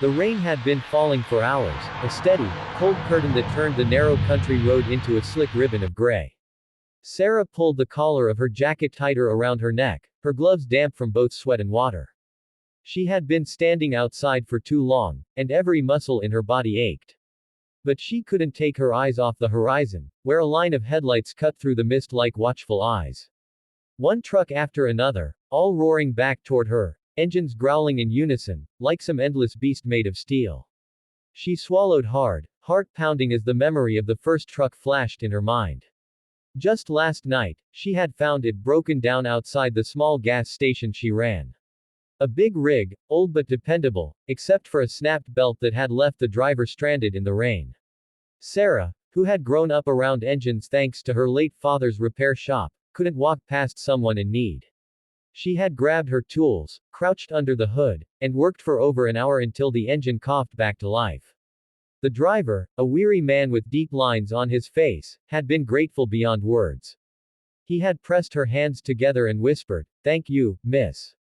The rain had been falling for hours, a steady, cold curtain that turned the narrow country road into a slick ribbon of gray. Sarah pulled the collar of her jacket tighter around her neck, her gloves damp from both sweat and water. She had been standing outside for too long, and every muscle in her body ached. But she couldn't take her eyes off the horizon, where a line of headlights cut through the mist like watchful eyes. One truck after another, all roaring back toward her, engines growling in unison, like some endless beast made of steel. She swallowed hard, heart pounding as the memory of the first truck flashed in her mind. Just last night, she had found it broken down outside the small gas station she ran. A big rig, old but dependable, except for a snapped belt that had left the driver stranded in the rain. Sarah, who had grown up around engines thanks to her late father's repair shop, couldn't walk past someone in need. She had grabbed her tools, crouched under the hood, and worked for over an hour until the engine coughed back to life. The driver, a weary man with deep lines on his face, had been grateful beyond words. He had pressed her hands together and whispered, "Thank you, miss.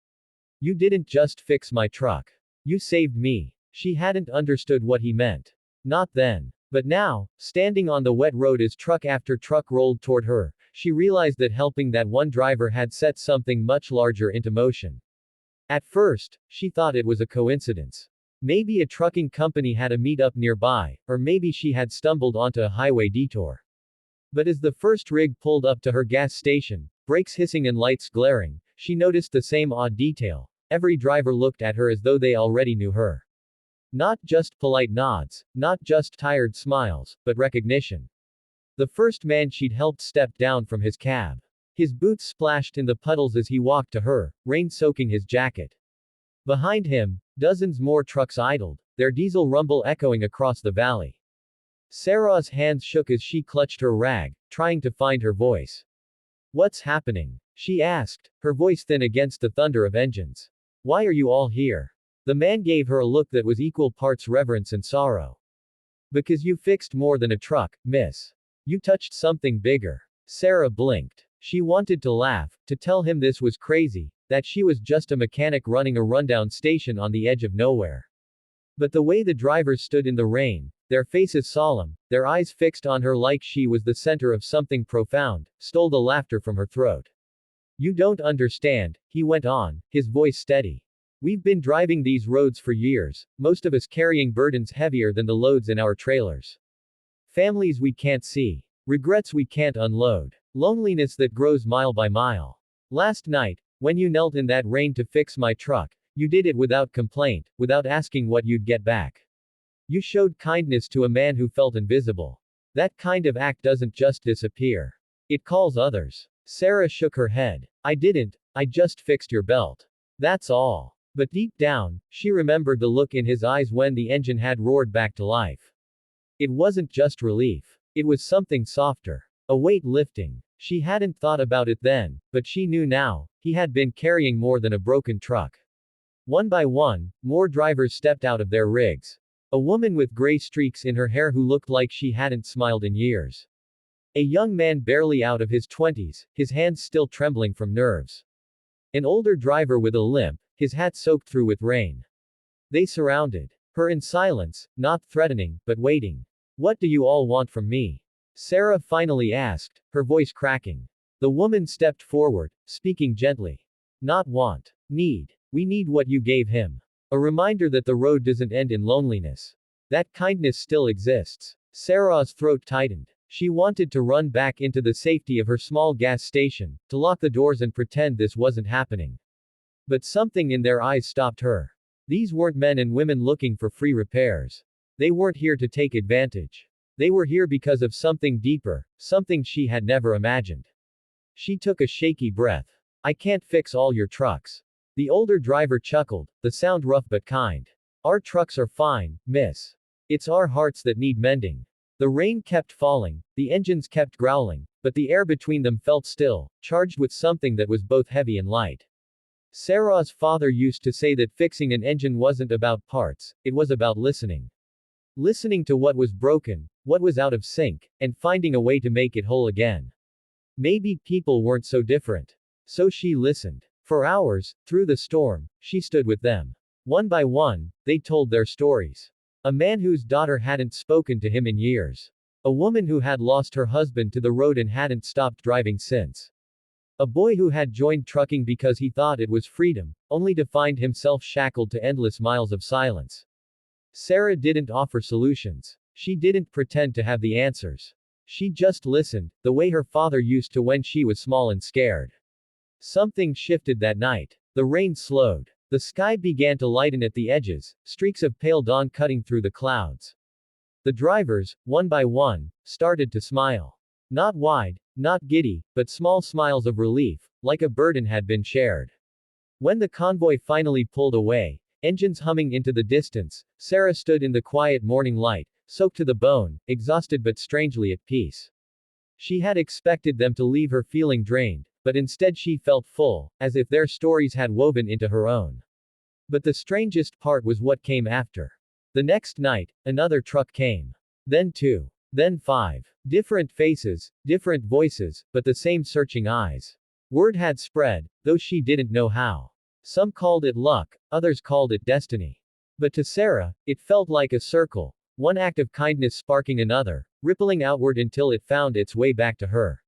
You didn't just fix my truck. You saved me." She hadn't understood what he meant. Not then. But now, standing on the wet road as truck after truck rolled toward her, she realized that helping that one driver had set something much larger into motion. At first, she thought it was a coincidence. Maybe a trucking company had a meet-up nearby, or maybe she had stumbled onto a highway detour. But as the first rig pulled up to her gas station, brakes hissing and lights glaring, she noticed the same odd detail. Every driver looked at her as though they already knew her. Not just polite nods, not just tired smiles, but recognition. The first man she'd helped stepped down from his cab. His boots splashed in the puddles as he walked to her, rain soaking his jacket. Behind him, dozens more trucks idled, their diesel rumble echoing across the valley. Sarah's hands shook as she clutched her rag, trying to find her voice. "What's happening?" she asked, her voice thin against the thunder of engines. "Why are you all here?" The man gave her a look that was equal parts reverence and sorrow. "Because you fixed more than a truck, miss. You touched something bigger." Sarah blinked. She wanted to laugh, to tell him this was crazy, that she was just a mechanic running a rundown station on the edge of nowhere. But the way the drivers stood in the rain, their faces solemn, their eyes fixed on her like she was the center of something profound, stole the laughter from her throat. "You don't understand," he went on, his voice steady. "We've been driving these roads for years, most of us carrying burdens heavier than the loads in our trailers. Families we can't see. Regrets we can't unload. Loneliness that grows mile by mile. Last night, when you knelt in that rain to fix my truck, you did it without complaint, without asking what you'd get back. You showed kindness to a man who felt invisible. That kind of act doesn't just disappear. It calls others." Sarah shook her head. "I didn't, I just fixed your belt. That's all." But deep down, she remembered the look in his eyes when the engine had roared back to life. It wasn't just relief. It was something softer. A weight lifting. She hadn't thought about it then, but she knew now, he had been carrying more than a broken truck. One by one, more drivers stepped out of their rigs. A woman with gray streaks in her hair who looked like she hadn't smiled in years. A young man barely out of his 20s, his hands still trembling from nerves. An older driver with a limp, his hat soaked through with rain. They surrounded her in silence, not threatening, but waiting. "What do you all want from me?" Sarah finally asked, her voice cracking. The woman stepped forward, speaking gently. "Not want. Need. We need what you gave him. A reminder that the road doesn't end in loneliness. That kindness still exists." Sarah's throat tightened. She wanted to run back into the safety of her small gas station, to lock the doors and pretend this wasn't happening. But something in their eyes stopped her. These weren't men and women looking for free repairs. They weren't here to take advantage. They were here because of something deeper, something she had never imagined. She took a shaky breath. "I can't fix all your trucks." The older driver chuckled, the sound rough but kind. "Our trucks are fine, miss. It's our hearts that need mending." The rain kept falling, the engines kept growling, but the air between them felt still, charged with something that was both heavy and light. Sarah's father used to say that fixing an engine wasn't about parts, it was about listening. Listening to what was broken, what was out of sync, and finding a way to make it whole again. Maybe people weren't so different. So she listened. For hours, through the storm, she stood with them. One by one, they told their stories. A man whose daughter hadn't spoken to him in years. A woman who had lost her husband to the road and hadn't stopped driving since. A boy who had joined trucking because he thought it was freedom, only to find himself shackled to endless miles of silence. Sarah didn't offer solutions. She didn't pretend to have the answers. She just listened, the way her father used to when she was small and scared. Something shifted that night. The rain slowed. The sky began to lighten at the edges, streaks of pale dawn cutting through the clouds. The drivers, one by one, started to smile. Not wide, not giddy, but small smiles of relief, like a burden had been shared. When the convoy finally pulled away, engines humming into the distance, Sarah stood in the quiet morning light, soaked to the bone, exhausted but strangely at peace. She had expected them to leave her feeling drained, but instead she felt full, as if their stories had woven into her own. But the strangest part was what came after. The next night, another truck came. Then two. Then five. Different faces, different voices, but the same searching eyes. Word had spread, though she didn't know how. Some called it luck, others called it destiny. But to Sarah, it felt like a circle, one act of kindness sparking another, rippling outward until it found its way back to her.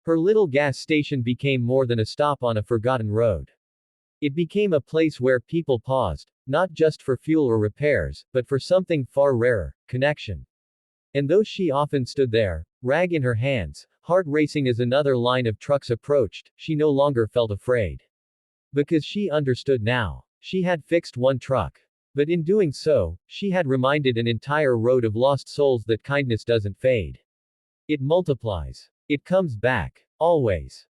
Her little gas station became more than a stop on a forgotten road. It became a place where people paused, not just for fuel or repairs, but for something far rarer, connection. And though she often stood there, rag in her hands, heart racing as another line of trucks approached, she no longer felt afraid. Because she understood now. She had fixed one truck. But in doing so, she had reminded an entire road of lost souls that kindness doesn't fade. It multiplies. It comes back. Always.